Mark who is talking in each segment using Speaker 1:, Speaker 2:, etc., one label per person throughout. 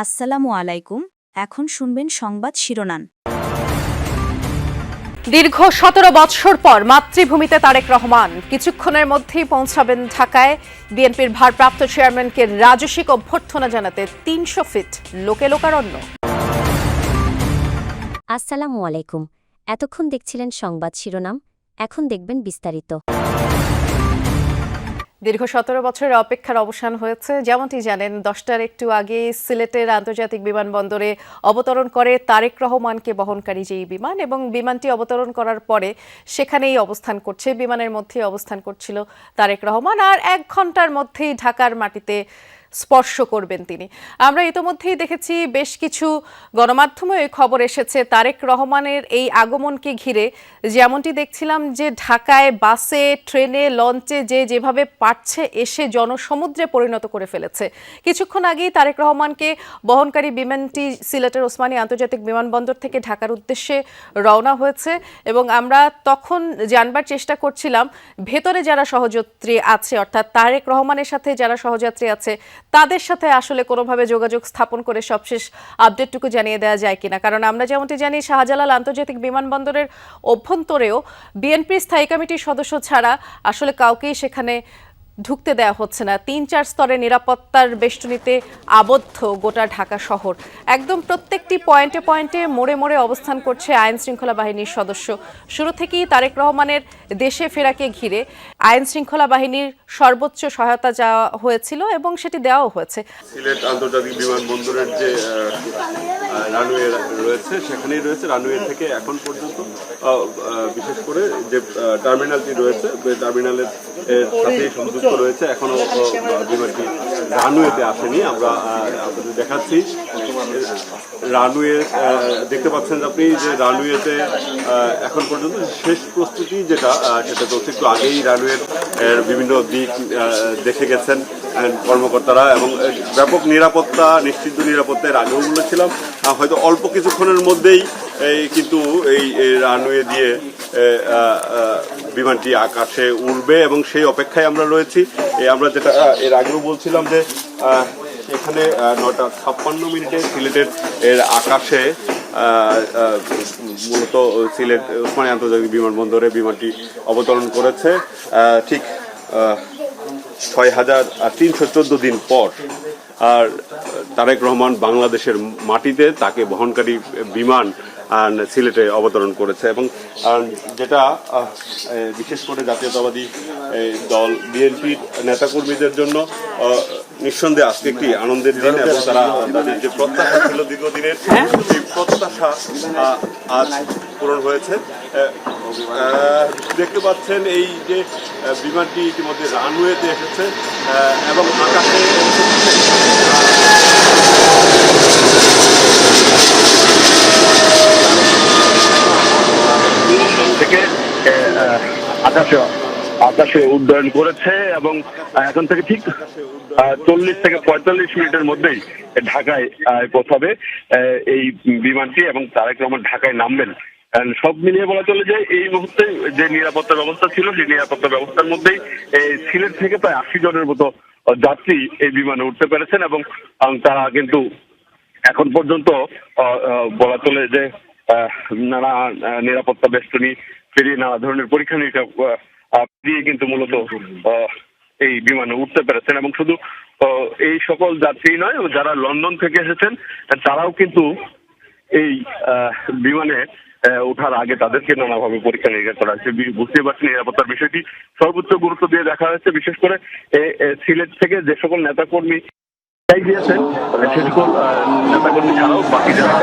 Speaker 1: আসসালামু আলাইকুম। এখন শুনবেন সংবাদ শিরোনাম।
Speaker 2: দীর্ঘ ১৭ বৎসর পর মাতৃভূমিতে তারেক রহমান কিছুক্ষণের মধ্যেই পৌঁছাবেন ঢাকায়। বিএনপির ভারপ্রাপ্ত চেয়ারম্যানকে রাজস্বিক অভ্যর্থনা জানাতে ৩০০ ফিট লোকে লোকারণ্য।
Speaker 3: আসসালামু আলাইকুম। এতক্ষণ দেখছিলেন সংবাদ শিরোনাম, এখন দেখবেন বিস্তারিত।
Speaker 2: দীর্ঘ ১৭ বছরের অপেক্ষার অবসান হয়েছে। যেমনটি জানেন, ১০টার একটু আগে সিলেটের আন্তর্জাতিক বিমানবন্দরে অবতরণ করে তারেক রহমানকে বহনকারী যেই বিমান, এবং বিমানটি অবতরণ করার পরে সেখানেই অবস্থান করছে, বিমানের মধ্যেই অবস্থান করছিল তারেক রহমান। আর ১ ঘন্টার মধ্যেই ঢাকার মাটিতে স্পর্শ করবেন তিনি। আমরা ইতোমধ্যেই দেখেছি, বেশ কিছু গণমাধ্যমে এই খবর এসেছে তারেক রহমানের এই আগমনকে ঘিরে। যেমনটি দেখছিলাম যে ঢাকায় বাসে, ট্রেনে, লঞ্চে যেভাবে পারছে এসে জনসমুদ্রে পরিণত করে ফেলেছে। কিছুক্ষণ আগেই তারেক রহমানকে বহনকারী বিমানটি সিলেটের ওসমানী আন্তর্জাতিক বিমানবন্দর থেকে ঢাকার উদ্দেশ্যে রওনা হয়েছে, এবং আমরা তখন জানবার চেষ্টা করছিলাম ভেতরে যারা সহযাত্রী আছে, অর্থাৎ তারেক রহমানের সাথে যারা সহযাত্রী আছে তাদের সাথে আসলে কোনোভাবে যোগাযোগ স্থাপন করে সবশেষ আপডেটটুকু জানিয়ে দেওয়া যায় কিনা। কারণ আমরা যেমনটি জানি, শাহজালাল আন্তর্জাতিক বিমানবন্দরের অভ্যন্তরেও বিএনপি স্থায়ী কমিটির সদস্য ছাড়া আসলে কাউকেই সেখানে ঢুকতে দেওয়া হচ্ছে না। ৩-৪ স্তরের নিরাপত্তার বেষ্টনীতে আবদ্ধ গোটা ঢাকা শহর। একদম প্রত্যেকটি পয়েন্টে পয়েন্টে মোড়ে মোড়ে অবস্থান করছে আইন শৃঙ্খলা বাহিনীর সদস্য। শুরু থেকেই তারেক রহমানের দেশে ফেরাকে ঘিরে আইন শৃঙ্খলা বাহিনীর সর্বোচ্চ সহায়তা চাওয়া হয়েছিল এবং সেটি দেওয়াও হয়েছে।
Speaker 4: সিলেট আন্তর্জাতিক বিমানবন্দরের যে রানওয়ে রয়েছে সেখানেই রয়েছে। রানওয়ে থেকে এখন পর্যন্ত বিশেষ করে যে টার্মিনালটি রয়েছে, টার্মিনালের সাথে সংযুক্ত রয়েছে। এখনো বিমানটি রানওয়েতে আসেনি। আমরা আপনাদের দেখাচ্ছি রানওয়ে, দেখতে পাচ্ছেন আপনি যে রানওয়েতে এখন পর্যন্ত শেষ প্রস্তুতি যেটা সেটা চলছে। একটু আগেই রানওয়ের বিভিন্ন দিক দেখে গেছেন কর্মকর্তারা, এবং ব্যাপক নিরাপত্তা, নিশ্চিত নিরাপত্তার আগেও বলেছিলাম হয়তো অল্প কিছুক্ষণের মধ্যেই কিন্তু এই রানওয়ে দিয়ে বিমানটি আকাশে উড়বে, এবং সেই অপেক্ষায় আমরা রয়েছি। আমরা যেটা এর আগেও বলছিলাম যে এখানে 9:56 সিলেটের আকাশে মূলত সিলেট ওসমানী আন্তর্জাতিক বিমানবন্দরে বিমানটি অবতরণ করেছে। ঠিক ৬,৩১৪ দিন পর আর তারেক রহমান বাংলাদেশের মাটিতে তাকে বহনকারী বিমান সিলেটে অবতরণ করেছে। এবং যেটা বিশেষ করে জাতীয়তাবাদী দল বিএনপির নেতাকর্মীদের জন্য নিঃসন্দেহে আজকে একটি আনন্দের দিন, এবং তাদের যে প্রত্যাশা ছিল দীর্ঘদিনের, সেই প্রত্যাশা আজ পূরণ হয়েছে। দেখতে পাচ্ছেন এই যে বিমানটি ইতিমধ্যে রানওয়েতে এসেছে এবং আকাশে থেকে আকাশে উড্ডয়ন করেছে, এবং এখন থেকে ঠিক 40 থেকে 45 মিনিটের মধ্যেই ঢাকায় পৌঁছাবে এই বিমানটি, এবং তারেক রহমান ঢাকায় নামবেন। সব মিলিয়ে বলা চলে যে এই মুহূর্তে যে নিরাপত্তা ব্যবস্থা ছিল, সেই নিরাপত্তা ব্যবস্থার মধ্যেই সিলেট থেকে প্রায় 80 জনের মতো যাত্রী এই বিমানে উঠতে পেরেছেন, এবং তারা কিন্তু এখন পর্যন্ত বলা চলে যে নানা নিরাপত্তা বেষ্টনী পেরিয়ে, নানা ধরনের পরীক্ষা নিরীক্ষা দিয়ে কিন্তু মূলত এই বিমানে উঠতে পেরেছেন। এবং শুধু এই সকল যাত্রী নয়, যারা লন্ডন থেকে এসেছেন তারাও কিন্তু এই বিমানে ওঠার আগে তাদেরকে নানাভাবে পরীক্ষা নিরীক্ষা করা হয়েছে। বুঝতে পারছেন, নিরাপত্তার বিষয়টি সর্বোচ্চ গুরুত্ব দিয়ে দেখা হয়েছে। বিশেষ করে সিলেট থেকে যে সকল নেতাকর্মী দিয়েছেন, সে সকল নেতাকর্মী ছাড়াও বাকি যারা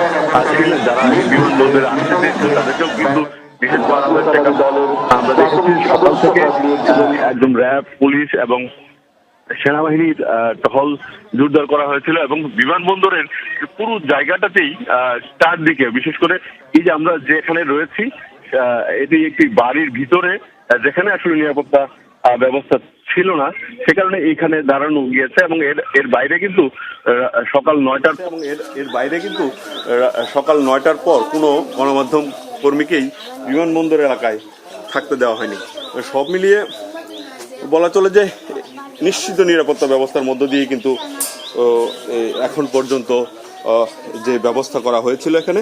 Speaker 4: ছিলেন, যারা এই বিমানবন্দরে আসতে চেয়েছেন, তাদেরকেও কিন্তু বিশেষ করা হয়েছে। আমরা দেখেছি সকাল থেকে একদম র্যাব, পুলিশ এবং সেনাবাহিনীর টহল জোরদার করা হয়েছিল, এবং বিমানবন্দরের পুরো জায়গাটাতেই চারদিকে, বিশেষ করে এই যে আমরা যেখানে রয়েছি, এটি একটি বাড়ির ভিতরে, যেখানে আসলে নিরাপত্তা ব্যবস্থা ছিল না, সে কারণে এইখানে দাঁড়ানো গিয়েছে। এবং এর বাইরে কিন্তু সকাল 9টার পর কোনো গণমাধ্যম কর্মীকেই বিমানবন্দর এলাকায় থাকতে দেওয়া হয়নি। সব মিলিয়ে বলা চলে যে নিশ্চিত নিরাপত্তা ব্যবস্থার মধ্য দিয়ে কিন্তু এখন পর্যন্ত
Speaker 5: যে ব্যবস্থা করা হয়েছিল এখানে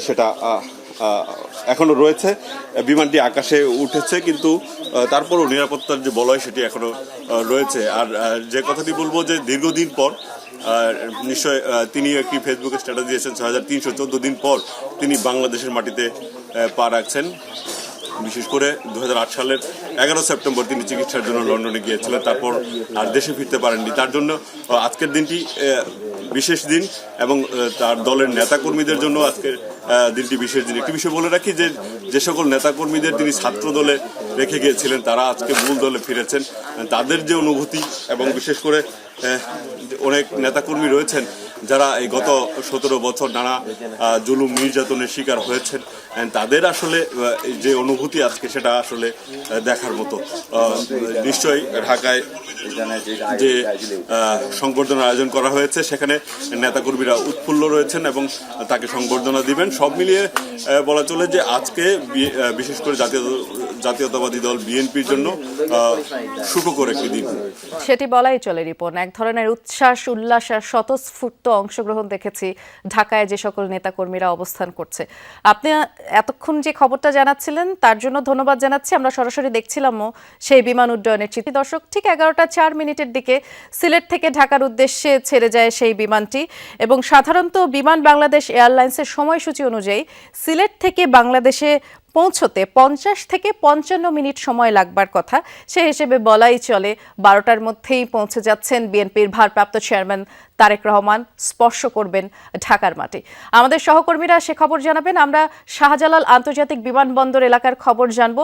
Speaker 5: সেটা এখনো রয়েছে। বিমানটি আকাশে উঠেছে, কিন্তু তারপরও নিরাপত্তার যে বলয় সেটি এখনো রয়েছে। আর যে কথাটি বলবো যে দীর্ঘদিন পর নিশ্চয় তিনি একটি ফেসবুকে স্ট্যাটাস দিয়েছেন 6314 দিন পর তিনি বাংলাদেশের মাটিতে পা রাখছেন। বিশেষ করে 2008 সালের 11 সেপ্টেম্বর তিনি চিকিৎসার জন্য লন্ডনে গিয়েছিলেন, তারপর আর দেশে ফিরতে পারেননি। তার জন্য আজকের দিনটি বিশেষ দিন এবং তার দলের নেতাকর্মীদের জন্য আজকের দিনটি বিশেষ দিন। একটি বিষয় বলে রাখি যে সকল নেতাকর্মীদের তিনি ছাত্র দলে রেখে গিয়েছিলেন তারা আজকে মূল দলে ফিরেছেন। তাদের যে অনুভূতি এবং বিশেষ করে অনেক নেতাকর্মী রয়েছেন যারা এই গত 17 বছর নানা জুলুম নির্যাতনের শিকার হয়েছেন, তাদের আসলে যে অনুভূতি আজকে সেটা আসলে দেখার মতো। নিশ্চয়ই ঢাকায় যে সংবর্ধনার আয়োজন করা হয়েছে সেখানে নেতাকর্মীরা উৎফুল্ল রয়েছেন এবং তাকে সংবর্ধনা দিবেন। সব মিলিয়ে বলা চলে যে আজকে বিশেষ করে জাতীয়তাবাদী দল বিএনপির জন্য সুখকর একটি দিন।
Speaker 2: সেটি বলাই চলে রিপন। এক ধরনের উচ্ছ্বাস উল্লাস আর স্বতঃস্ফূর্ত অংশগ্রহণ দেখেছি ঢাকায় যে সকল নেতাকর্মীরা অবস্থান করছে। আপনি এতক্ষণ যে খবরটা জানাচ্ছিলেন তার জন্য ধন্যবাদ জানাচ্ছি। আমরা সরাসরি দেখছিলামও সেই বিমান উড্ডয়নের চিত্র। দর্শক, ঠিক 11:04 দিকে সিলেট থেকে ঢাকার উদ্দেশ্যে ছেড়ে যায় সেই বিমানটি এবং সাধারণত বিমান বাংলাদেশ এয়ারলাইন্সের সময়সূচি অনুযায়ী সিলেট থেকে বাংলাদেশে পৌঁছতে 50 থেকে 55 মিনিট সময় লাগবার কথা। সে হিসেবে বলাই চলে 12টার মধ্যেই পৌঁছে যাচ্ছেন বিএনপির ভারপ্রাপ্ত চেয়ারম্যান তারেক রহমান। স্পর্শ করবেন ঢাকার মাটি। আমাদের সহকর্মীরা সে খবর জানাবেন। আমরা শাহজালাল আন্তর্জাতিক বিমানবন্দর এলাকার খবর জানব।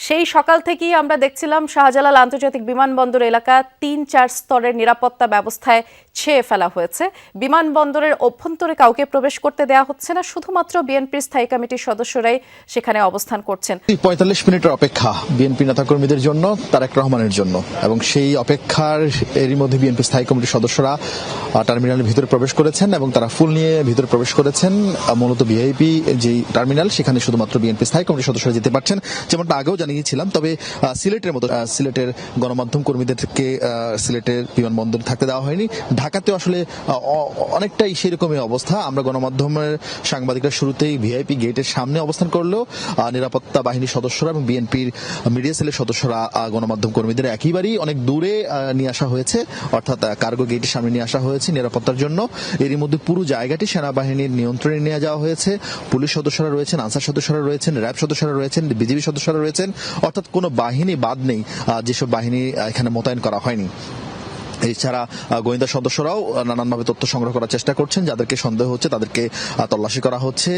Speaker 2: সেই সকাল থেকেই আমরা দেখছিলাম শাহজালাল আন্তর্জাতিক বিমানবন্দর এলাকা 3-4 স্তরের নিরাপত্তা ব্যবস্থায় ছেয়ে ফেলা হয়েছে। বিমানবন্দরের অভ্যন্তরে কাউকে প্রবেশ করতে দেওয়া হচ্ছে না, শুধুমাত্র বিএনপির স্থায়ী কমিটির সদস্যরাই সেখানে অবস্থান করছেন।
Speaker 6: 45 মিনিটের অপেক্ষা বিএনপি নেতাকর্মীদের জন্য, তারেক রহমানের জন্য, এবং সেই অপেক্ষার এরই মধ্যে বিএনপি স্থায়ী কমিটির সদস্যরা টার্মিনালের ভিতরে প্রবেশ করেছেন এবং তারা ফুল নিয়ে ভিতরে প্রবেশ করেছেন। মূলত ভিআইপি যে টার্মিনাল সেখানে শুধুমাত্র বিএনপি স্থায়ী কমিটির সদস্যরা যেতে পারছেন, যেমনটা আগেও জানিয়েছিলাম। তবে সিলেটের মতো সিলেটের গণমাধ্যম কর্মীদেরকে সিলেটের বিমানবন্দরে থাকতে দেওয়া হয়নি। ঢাকাতেও আসলে অনেকটাই সেরকমই অবস্থা। আমরা গণমাধ্যমের সাংবাদিকরা শুরুতেই ভিআইপি গেটের সামনে অবস্থান করলেও নিরাপত্তা বাহিনীর সদস্যরা এবং বিএনপির মিডিয়া সেলের সদস্যরা গণমাধ্যম কর্মীদের একেবারেই অনেক দূরে নিয়ে আসা হয়েছে, অর্থাৎ কার্গো গেটের সামনে নিয়ে আসা হয়েছে নিরাপত্তার জন্য। এরই মধ্যে পুরো জায়গাটি সেনাবাহিনীর নিয়ন্ত্রণে নিয়ে যাওয়া হয়েছে। পুলিশ সদস্যরা রয়েছেন, আনসার সদস্যরা রয়েছেন, র্যাব সদস্যরা রয়েছেন, বিজিবি সদস্যরা রয়েছেন, অর্থাৎ কোনো বাহিনী বাদ নেই যেসব বাহিনী এখানে মোতায়েন করা হয়নি। এছাড়া গোয়েন্দা সদস্যরাও নানানভাবে তথ্য সংগ্রহ করার চেষ্টা করছেন। যাদেরকে সন্দেহ হচ্ছে তাদেরকে তল্লাশি করা হচ্ছে।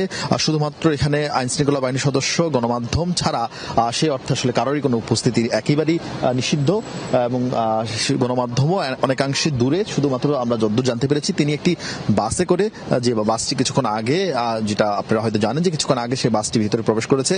Speaker 6: শুধুমাত্র এখানে আইন শৃঙ্খলা বাহিনীর সদস্য, গণমাধ্যম ছাড়া সে অর্থে আসলে কারোরই কোনো উপস্থিতি একেবারেই নিষিদ্ধ এবং গণমাধ্যমও অনেকাংশে দূরে। শুধুমাত্র আমরা যতদূর জানতে পেরেছি তিনি একটি বাসে করে, যে বাসটি কিছুক্ষণ আগে, যেটা আপনারা হয়তো জানেন যে কিছুক্ষণ আগে সে বাসটি ভিতরে প্রবেশ করেছে,